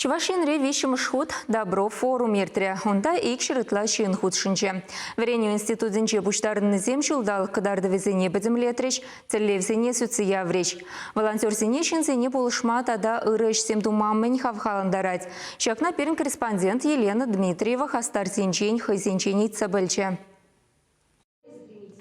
Чувашинре вещим шхуд добро форум ертре. Онда икширытла чин худшинче. Вреню институтинче пуштарын земчул дал кадарды везене бедемлетрич, целлевзене суцияврич. Волонтерзене шинзене полышма тада ырыш семдумаммень хавхаландарать. Шакна перин корреспондент Елена Дмитриева хастарзинчень хайзинчень цабельче.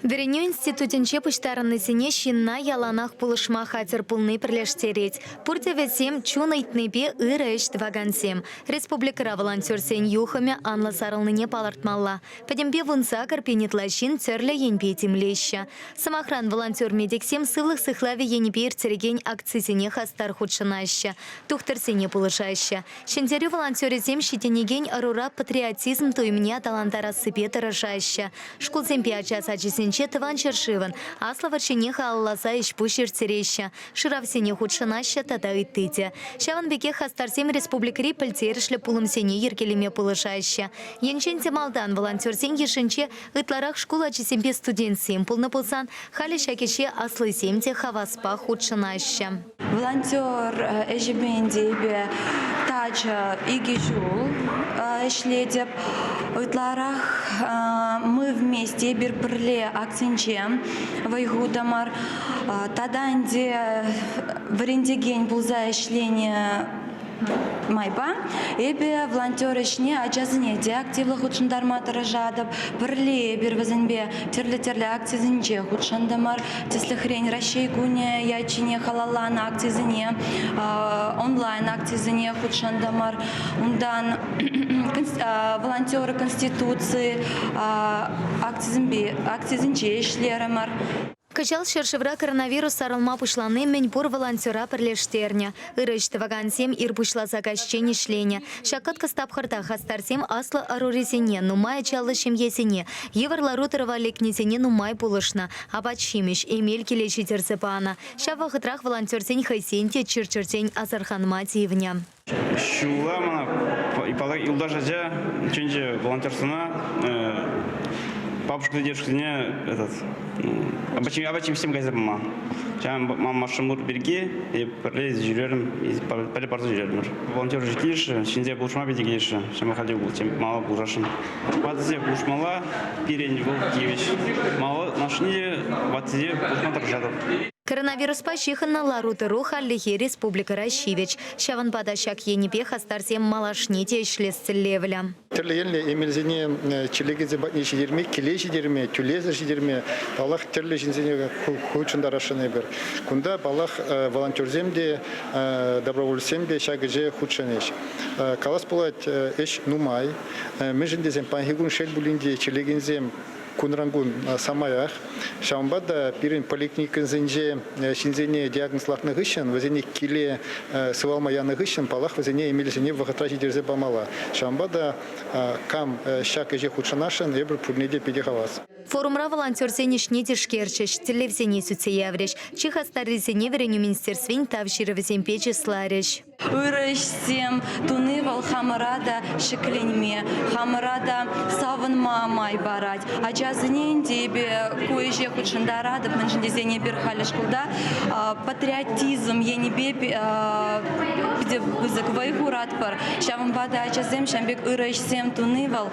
Вереню институтинче пуштарынны сене шинна яланах пулышма хатер пулны пірлештереть. Пурте весем чунайтнепе ырыш двагансем. Республикара волонтер сен юхаме анла сарылныне палартмалла. Падембе вунса карпенитлашин церле енпе темлеща. Самохран волонтер медиксем сывлых сыхлави енепе ирцереген акцизине хастар худшынаща. Тухтар сене пулышаща. Шендерю волонтерезем щитенеген арура патриотизм туймне талантара сыпе тырышаща. Шкулземпе ачас ачисен Тыван Чершиван, аслава чинеха аллаза ишпушир цереща, ширавсене худшынаща тата иттыте. Шаван беке хастарсем республикари пальтеришле пулым сене еркелеме пулышаща. Енчен темалдан волонтерсен ешенче ытларах школа чесемпе студентсем пулны пулсан, хали шакеше аслы семте хаваспа худшынаща. Волонтер ежебендебе тача игижул эшледеп ытларах мы вместе бирбрле акценчем вайгудамар таданде врендеген булза эшление майба эбе волонтерышне аджазыне де активлы худшындарма тырыжадып бірле бирвазенбе терле акцизинче худшындамар тесле хрень Рашей куне ячине халалана акцизине онлайн акцизине худшындамар ундан волонтеры конституции акцизинче эшлеремар. Качал шершевра коронавирус сарылма пушланы меньпур волонтера перлештерня. Ирыш тавагансем ир пушла закащение шления. Шакат кастапхарта хастарсем асла аруризине, нумай чалышем есене. Еварла рутерова лекнезене нумай пулышна. Абачимиш, Эмель келечи терцепана. Шава хытрах волонтерсень хайсенте чирчертень Азархан Матиевня. Шула мана и палак илдажа ченже волонтерсына бабушка дедушкине этот обачим всем газетам мама шамур берги и пролез жүрерім и пару жүрерім. Волонтер жекейші, шинзе бұлшма бедегейші, шама хаде бұл, тем мало бұлжашын. Ватызе бұлшмала, пирень бұл киевич. Мало машине ватызе бұлшма тұржадып. Коронавирус пащиханна ларутеру халлихи республика Ращивич. Шаван падащак енепе хастарсем малашните шлесцелевля. Терлеенле эмельзене челегезе батниши дерме, келеши дерме, тюлезеши дерме, балах терлешинзене худшындарашыны бер. Кунда балах волонтерземде, добровольцемде шагыже худшынеш. Калас булат эш нумай, межендезем панхигун шельбулинде челегензем Кунрангун самаях, шамбада пирин поликлиникин зенже шинзене диагнозлахны гышын, вазене киле сывалмаяны гышын, палах вазене эмелесене вахатрачи дерзе бамала. Шамбада кам шак эже худшанашын, эбр пурнеде педихавас. Форумра волонтерсене шнете шкерчеш, телевзене суцеявреш, чихастаррезене вереню министерствень тавшировзем печи слареш. Ырышсем тунывал хамарада шекленме, хамарада савынма май барать. Аджазынен дебе кое-же худшындарадып, менжіндезене бір халешкулда патриотизм енебе где вызык вайгурат пар. Шавын бада аджазем, шамбек ырышсем тунывал,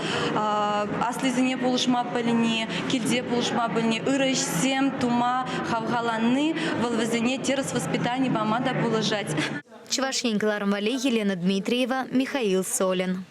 аслизене пулышма пыльне, кильде пулышма пыльне, ырышсем тума хавгаланны, волвазене терс воспитание бамада пулыжать. Чувашень Елена Дмитриева, Михаил Солин.